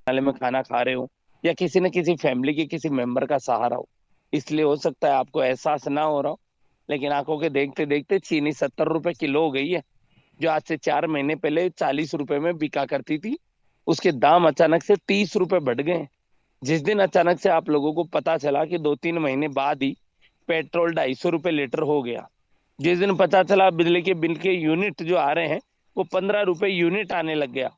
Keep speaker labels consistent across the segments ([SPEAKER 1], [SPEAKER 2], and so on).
[SPEAKER 1] नाले में खाना खा रहे हो, या किसी न किसी फैमिली के किसी मेंबर का सहारा हो। इसलिए हो सकता है आपको एहसास ना हो रहा हो, लेकिन आंखों के देखते देखते चीनी 70 रुपए किलो हो गई है। जो आज से 4 महीने पहले 40 रुपए में बिका करती थी, उसके दाम अचानक से 30 रुपए बढ़ गए हैं। जिस दिन अचानक से आप लोगों को पता चला कि 2-3 महीने बाद ही पेट्रोल 250 रुपए लीटर हो गया, जिस दिन पता चला बिजली के बिल के यूनिट जो आ रहे हैं वो 15 रुपए यूनिट आने लग गया,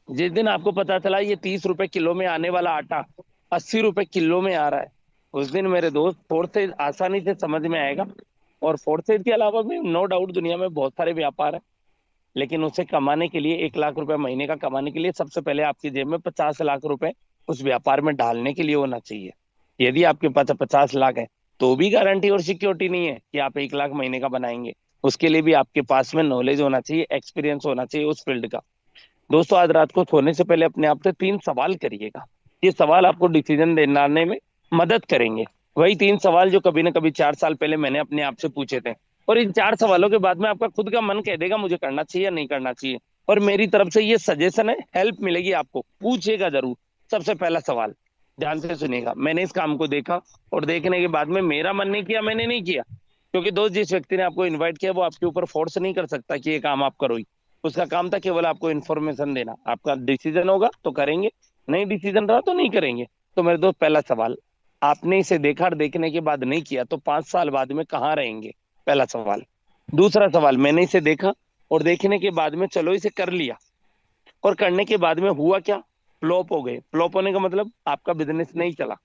[SPEAKER 1] जिस दिन आपको पता चला ये 30 रुपए किलो में आने वाला आटा 80 रुपए किलो में आ रहा है, उस दिन मेरे दोस्त फोर्सेज आसानी से समझ में आएगा। और फोर्सेज के अलावा भी नो डाउट दुनिया में बहुत सारे व्यापार है, लेकिन उसे कमाने के लिए 1 लाख रुपए महीने का कमाने के लिए सबसे पहले आपकी जेब में 50 लाख रुपए उस व्यापार में डालने के लिए होना चाहिए। यदि आपके पास 50 लाख है तो भी गारंटी और सिक्योरिटी नहीं है कि आप 1 लाख महीने का बनाएंगे। उसके लिए भी आपके पास में नॉलेज होना चाहिए, एक्सपीरियंस होना चाहिए उस फील्ड का। दोस्तों, आज रात को सोने से पहले अपने आप से 3 सवाल करिएगा। ये सवाल आपको डिसीजन दिलाने में मदद करेंगे। वही 3 सवाल जो कभी ना कभी 4 साल पहले मैंने अपने आप से पूछे थे। और इन 4 सवालों के बाद में आपका खुद का मन कह देगा मुझे करना चाहिए या नहीं करना चाहिए। और मेरी तरफ से ये सजेशन है, हेल्प मिलेगी आपको, पूछिएगा जरूर। सबसे पहला सवाल, ध्यान से सुनिएगा। मैंने इस काम को देखा और देखने के बाद में मेरा मन नहीं किया, मैंने नहीं किया। क्योंकि दोस्त, जिस व्यक्ति ने आपको इन्वाइट किया वो आपके ऊपर फोर्स नहीं कर सकता कि ये काम आप करो ही। उसका काम था केवल आपको इन्फॉर्मेशन देना। आपका डिसीजन होगा तो करेंगे, नहीं डिसीजन रहा तो नहीं करेंगे। तो मेरे दोस्त, पहला सवाल, आपने इसे देखा और देखने के बाद नहीं किया तो 5 साल बाद में कहाँ रहेंगे? पहला सवाल। दूसरा सवाल, मैंने इसे देखा और देखने के बाद में चलो इसे कर लिया, और करने के बाद में हुआ क्या? फ्लॉप हो गए। फ्लॉप होने का मतलब आपका बिजनेस नहीं चला,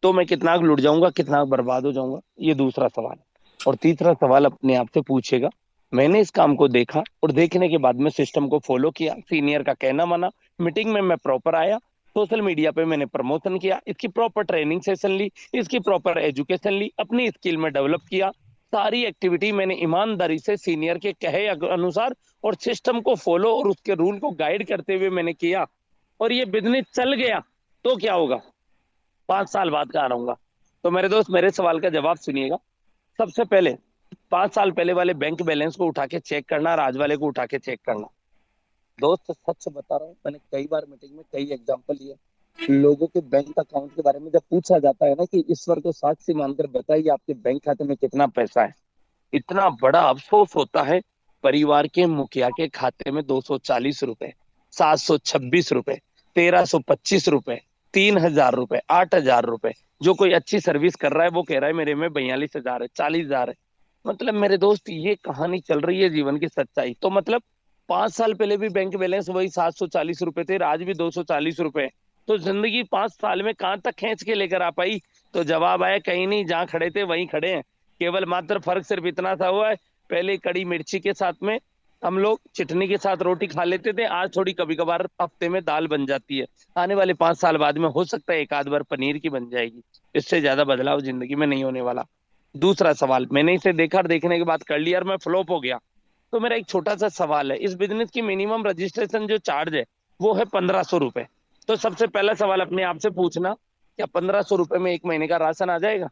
[SPEAKER 1] तो मैं कितना लुट जाऊंगा, कितना बर्बाद हो जाऊंगा, ये दूसरा सवाल। और तीसरा सवाल अपने आप से पूछेगा, मैंने इस काम को देखा और देखने के बाद में सिस्टम को फॉलो किया, सीनियर का कहना माना, मीटिंग में मैं प्रॉपर आया, सोशल मीडिया पे मैंने प्रमोशन किया, इसकी प्रॉपर ट्रेनिंग सेशन ली, इसकी प्रॉपर एजुकेशन ली, अपनी स्किल में डेवलप किया। सारी एक्टिविटी मैंने ईमानदारी से सीनियर के कहे अनुसार और सिस्टम को फॉलो और उसके रूल को गाइड करते हुए मैंने किया, और ये बिजनेस चल गया। तो क्या होगा? 5 साल बाद कहाँ रहूंगा? तो मेरे दोस्त, मेरे सवाल का जवाब सुनिएगा। सबसे पहले 5 साल पहले वाले बैंक बैलेंस को उठा के चेक करना और आज वाले को उठा के चेक करना। दोस्त, सच बता रहा हूँ, मैंने कई बार मीटिंग में कई एग्जांपल लिए। लोगों के बैंक अकाउंट के बारे में जब पूछा जाता है ना कि ईश्वर को साक्षी मानकर बताइए आपके बैंक खाते में कितना पैसा है, इतना बड़ा अफसोस होता है। परिवार के मुखिया के खाते में 240 रुपए, 726 रुपए, 1325 रुपए, 3000 रुपए, 8000 रुपए। जो कोई अच्छी सर्विस कर रहा है वो कह रहा है मेरे में 42 हजार है, 40 हजार है। मतलब मेरे दोस्त, ये कहानी चल रही है जीवन की सच्चाई। तो मतलब 5 साल पहले भी बैंक बैलेंस वही 740 रुपए थे, आज भी 240 रुपए। तो जिंदगी 5 साल में कहाँ तक खींच के लेकर आ पाई? तो जवाब आया, कहीं नहीं, जहाँ खड़े थे वहीं खड़े हैं। केवल मात्र फर्क सिर्फ इतना सा हुआ है, पहले कड़ी मिर्ची के साथ में हम लोग चटनी के साथ रोटी खा लेते थे, आज थोड़ी कभी कभार हफ्ते में दाल बन जाती है। आने वाले 5 साल बाद में हो सकता है एक आध बार पनीर की बन जाएगी। इससे ज्यादा बदलाव जिंदगी में नहीं होने वाला। दूसरा सवाल, मैंने इसे देखा और देखने के बाद कर लिया और मैं फ्लॉप हो गया। तो मेरा एक छोटा सा सवाल है, इस बिजनेस की मिनिमम रजिस्ट्रेशन जो चार्ज है वो है 1500 रुपए। तो सबसे पहला सवाल अपने आप से पूछना, क्या 1500 रुपए में एक महीने का राशन आ जाएगा?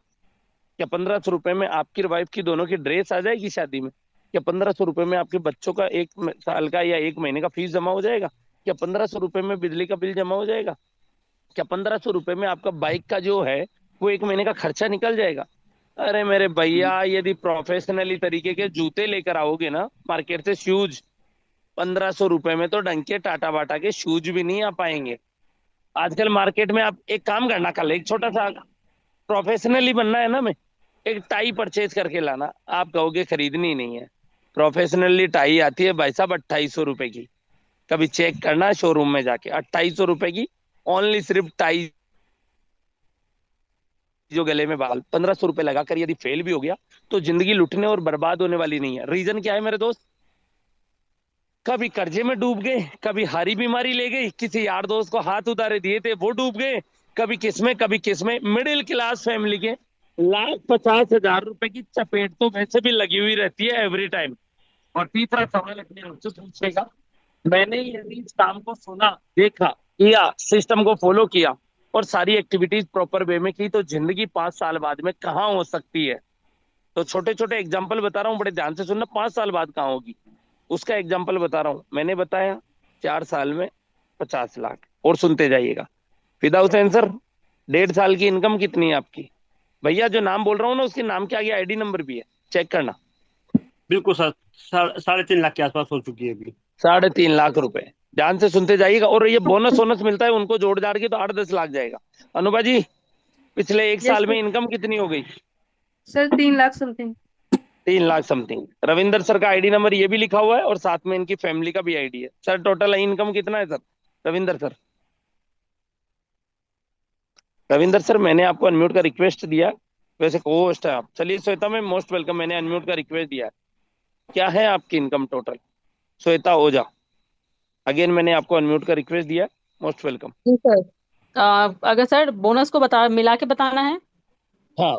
[SPEAKER 1] क्या 1500 रुपए में आपकी और वाइफ की दोनों की ड्रेस आ जाएगी शादी में? क्या 1500 रुपए में आपके बच्चों का 1 साल का या 1 महीने का फीस जमा हो जाएगा? क्या 1500 रुपए में बिजली का बिल जमा हो जाएगा? क्या 1500 रुपए में आपका बाइक का जो है वो 1 महीने का खर्चा निकल जाएगा? अरे मेरे भैया, यदि प्रोफेशनली तरीके के जूते लेकर आओगे ना मार्केट से, शूज, 1500 रुपए में तो ढंग के टाटा बाटा के शूज भी नहीं आ पाएंगे। आजकल मार्केट में आप एक काम करना, कल एक छोटा सा, प्रोफेशनली बनना है ना, मैं एक टाई परचेज करके लाना। आप कहोगे खरीदनी नहीं है। प्रोफेशनली टाई आती है भाई साहब 2800 रुपए की। कभी चेक करना शोरूम में जाके, 2800 रुपए की ओनली, सिर्फ टाई, जो गले में बाल। 1500 रुपए लगाकर यदि फेल भी हो गया तो जिंदगी लुटने और बर्बाद होने वाली नहीं है। रीजन क्या है मेरे दोस्त? कभी कर्जे में डूब गए, कभी हारी बीमारी ले गई, किसी यार दोस्त को हाथ उधारे दिए थे वो डूब गए, कभी किसमें कभी किसमें। मिडिल क्लास फैमिली के 1,50,000 रुपए की चपेट तो वैसे भी लगी हुई रहती है एवरी टाइम। और तीसरा सवाल अपने आपसे पूछेगा, मैंने यदि इस काम को सुना, देखा, किया, सिस्टम को फॉलो किया और सारी एक्टिविटीज प्रॉपर वे में की तो जिंदगी 5 साल बाद में कहाँ हो सकती है? तो छोटे छोटे एग्जाम्पल बता रहा हूँ, बड़े ध्यान से सुनना। 5 साल बाद कहाँ होगी उसका एग्जाम्पल बता रहा हूँ। मैंने बताया 4 साल में 50 लाख, और सुनते जाइएगा। फिदा हुसैन सर, 1.5 साल की इनकम कितनी है आपकी? भैया जो नाम बोल रहा हूँ ना, उसके नाम के आगे आईडी नंबर भी है, चेक करना।
[SPEAKER 2] बिल्कुल सर, 3.5 लाख के आसपास हो चुकी है अभी।
[SPEAKER 1] 3.5 लाख रुपए। ध्यान से सुनते जाइएगा, और ये बोनस वोनस मिलता है उनको जोड़ जाड़ के तो 8-10 लाख जाएगा। अनुपा जी, पिछले एक
[SPEAKER 3] यस
[SPEAKER 1] साल में
[SPEAKER 3] सर।
[SPEAKER 1] इनकम कितनी हो गई?
[SPEAKER 3] Sir 3 lakh something.
[SPEAKER 1] 3 lakh something. Ravinder sir का आईडी नंबर ये भी लिखा हुआ है, और साथ में इनकी फैमिली का भी आईडी है। सर टोटल इनकम कितना है sir? Ravinder sir, Ravinder sir, मैंने आपको अनम्यूट का रिक्वेस्ट दिया। वैसे को होस्ट है आप। चलिए श्वेता में मोस्ट वेलकम, मैंने अनम्यूट का रिक्वेस्ट दिया है। क्या है आपकी इनकम टोटल? श्वेता ओझा, अगेन मैंने आपको अनम्यूट का रिक्वेस्ट दिया, मोस्ट वेलकम।
[SPEAKER 4] जी सर। अगर सर बोनस को बता मिला के बताना है,
[SPEAKER 1] हाँ।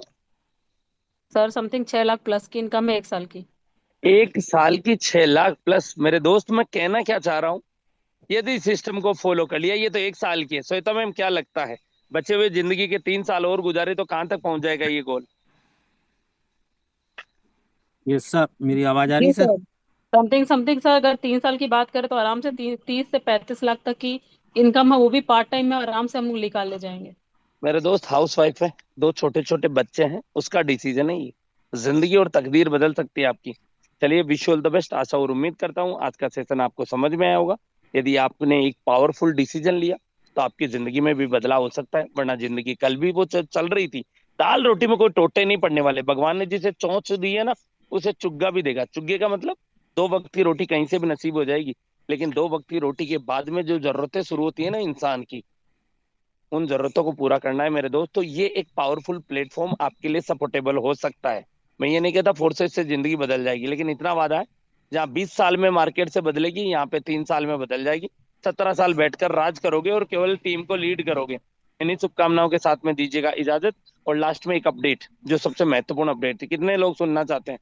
[SPEAKER 4] सर समथिंग 6 लाख प्लस की इनकम है 1 साल की।
[SPEAKER 1] 1 साल की 6 लाख प्लस? मेरे दोस्त, मैं कहना क्या चाह रहा हूँ, यदि सिस्टम को फॉलो कर लिया, ये तो 1 साल की है। श्वेता मैम, क्या लगता है बचे हुए जिंदगी के 3 साल और गुजारे तो कहाँ तक पहुंच जाएगा ये गोल?
[SPEAKER 5] ये सर, मेरी आवाज आ रही
[SPEAKER 4] जी
[SPEAKER 5] है sir?
[SPEAKER 4] Sir. Something something sir, अगर 3 साल की बात करें तो आराम से 30 से 35 लाख तक की इनकम है, वो भी पार्ट टाइम में आराम से हम लोग निकाल ले जाएंगे।
[SPEAKER 1] मेरे दोस्त हाउस वाइफ है, 2 छोटे छोटे बच्चे हैं, उसका डिसीजन है ये। जिंदगी और तकदीर बदल सकती है आपकी। चलिए, विश ऑल द बेस्ट। आशा और उम्मीद करता हूँ आज का सेशन आपको समझ में आया होगा। यदि आपने एक पावरफुल डिसीजन लिया तो आपकी जिंदगी में भी बदलाव हो सकता है, वरना जिंदगी कल भी वो चल रही थी। दाल रोटी में कोई टोटे नहीं पड़ने वाले। भगवान ने जिसे चोंच दी है ना, उसे चुग्गा भी देगा। चुग्गे का मतलब 2 वक्त की रोटी कहीं से भी नसीब हो जाएगी, लेकिन 2 वक्त की रोटी के बाद में जो जरूरतें शुरू होती है ना इंसान की, उन जरूरतों को पूरा करना है मेरे दोस्त। तो ये एक पावरफुल प्लेटफॉर्म आपके लिए सपोर्टेबल हो सकता है। मैं ये नहीं कहता फोर्सेस से जिंदगी बदल जाएगी, लेकिन इतना वादा है, जहाँ 20 साल में मार्केट से बदलेगी, यहाँ पे 3 साल में बदल जाएगी। 17 साल बैठकर राज करोगे और केवल टीम को लीड करोगे। इन्हीं शुभकामनाओं के साथ में दीजिएगा इजाजत। और लास्ट में एक अपडेट, जो सबसे महत्वपूर्ण अपडेट थी, कितने लोग सुनना चाहते हैं?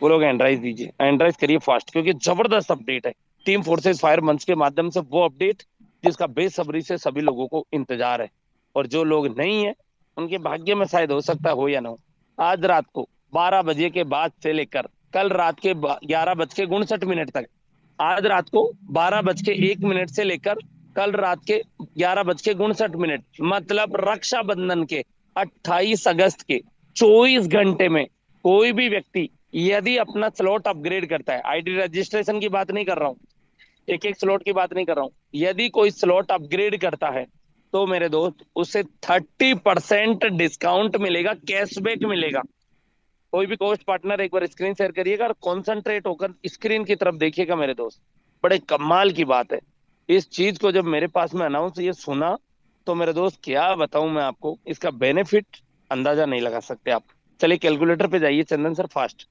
[SPEAKER 1] वो लोग एंड्राइज दीजिए, एंड्राइज करिए फास्ट, क्योंकि जबरदस्त अपडेट है। टीम फोर्सेस फायर मंच के माध्यम से वो अपडेट जिसका बेसब्री से सभी लोगों को इंतजार है। और जो लोग नहीं है, उनके भाग्य में शायद हो सकता है हो या ना हो। आज रात को 12 बजे के बाद से लेकर कल रात के 11:59 तक, आज रात को 12 बज के 1 मिनट से लेकर कल रात के 11 बज के 59 मिनट, मतलब रक्षाबंधन के 28 अगस्त के 24 घंटे में कोई भी व्यक्ति यदि अपना स्लॉट अपग्रेड करता है, आईडी रजिस्ट्रेशन की बात नहीं कर रहा हूँ, एक एक स्लॉट की बात नहीं कर रहा हूँ, यदि कोई स्लॉट अपग्रेड करता है, तो मेरे दोस्त उसे 30% डिस्काउंट मिलेगा, कैशबैक मिलेगा। कोई भी कोस्ट पार्टनर एक बार स्क्रीन शेयर करिएगा और कॉन्सेंट्रेट होकर स्क्रीन की तरफ देखिएगा मेरे दोस्त। बड़े कमाल की बात है। इस चीज को जब मेरे पास में अनाउंस ये सुना, तो मेरे दोस्त क्या बताऊं मैं आपको, इसका बेनिफिट अंदाजा नहीं लगा सकते आप। चलिए कैलकुलेटर पे जाइए चंदन सर, फास्ट।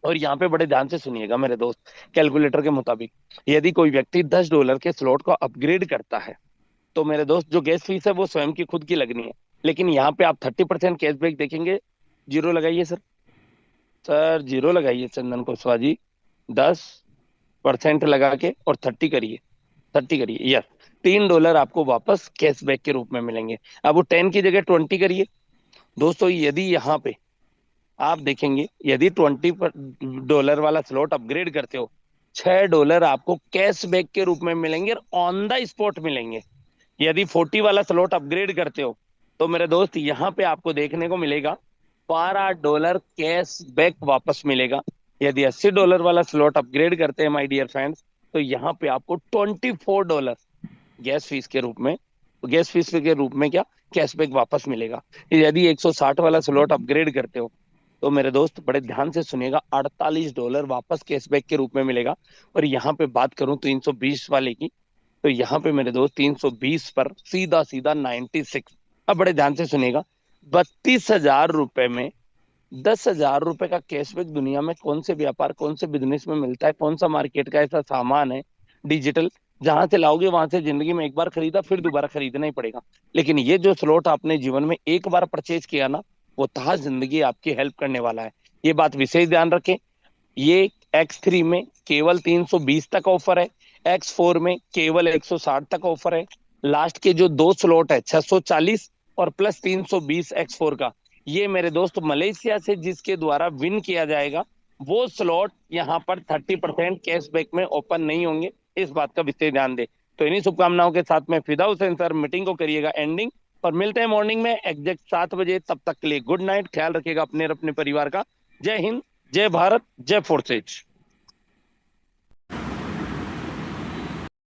[SPEAKER 1] और यहाँ पे बड़े ध्यान से सुनिएगा मेरे दोस्त। कैलकुलेटर के मुताबिक यदि कोई व्यक्ति $10 के स्लॉट को अपग्रेड करता है, तो मेरे दोस्त जो गैस फीस है वो स्वयं की खुद की लगनी है। लेकिन यहाँ पे आप 30% कैशबैक देखेंगे। जीरो लगाइए सर, सर जीरो लगाइए चंदन कुशवाहा जी। 10% लगा के और 30 करिए, 30 करिए, यस। $3 आपको वापस कैशबैक के रूप में मिलेंगे। अब वो 10 की जगह 20 करिए। दोस्तों, यदि यहाँ पे आप देखेंगे, यदि $20 वाला स्लॉट अपग्रेड करते हो, $6 आपको कैशबैक के रूप में मिलेंगे और ऑन द स्पॉट मिलेंगे। यदि 40 वाला स्लॉट अपग्रेड करते हो, तो मेरे दोस्त यहाँ पे आपको देखने को मिलेगा $12 कैशबैक वापस मिलेगा। यदि $80 वाला स्लॉट अपग्रेड करते हैं माय डियर फ्रेंड्स, तो यहाँ पे आपको $24 गैस फीस के रूप में, गैस फीस के रूप में क्या, कैशबैक वापस मिलेगा। यदि 160 वाला स्लॉट अपग्रेड करते हो, तो मेरे दोस्त बड़े ध्यान से सुनिएगा, $48 वापस कैशबैक के रूप में मिलेगा। और यहाँ पे बात करूं 320 वाले की, तो यहाँ पे मेरे दोस्त 320 पर सीधा सीधा 96। अब बड़े ध्यान से सुनिएगा, 32,000 रुपए में 10,000 रुपए का कैशबैक दुनिया में कौन से व्यापार, कौन से बिजनेस में मिलता है? कौन सा मार्केट का ऐसा सामान है डिजिटल, जहां से लाओगे वहां से जिंदगी में एक बार खरीदा फिर दोबारा खरीदना ही पड़ेगा। लेकिन ये जो स्लॉट आपने जीवन में एक बार परचेज किया ना, वो ताज जिंदगी आपकी हेल्प करने वाला है। ये बात विशेष ध्यान रखें। ये X3 में केवल 320 तक ऑफर है, X4 में केवल 160 तक ऑफर है। लास्ट के जो 2 स्लॉट है 640 और प्लस 320 X4 का, ये मेरे दोस्त मलेशिया से जिसके द्वारा विन किया जाएगा, वो स्लॉट यहाँ पर 30% कैशबैक में ओपन नहीं होंगे। इस बात का विशेष ध्यान दे। तो इन्हीं शुभकामनाओं के साथ में फिदा हुसैन सर मीटिंग को करिएगा एंडिंग, और मिलते हैं मॉर्निंग में एग्जैक्ट 7 बजे। तब तक के लिए गुड नाइट, ख्याल रखिएगा अपने और अपने परिवार का। जय हिंद, जय भारत, जय फोर्सेज।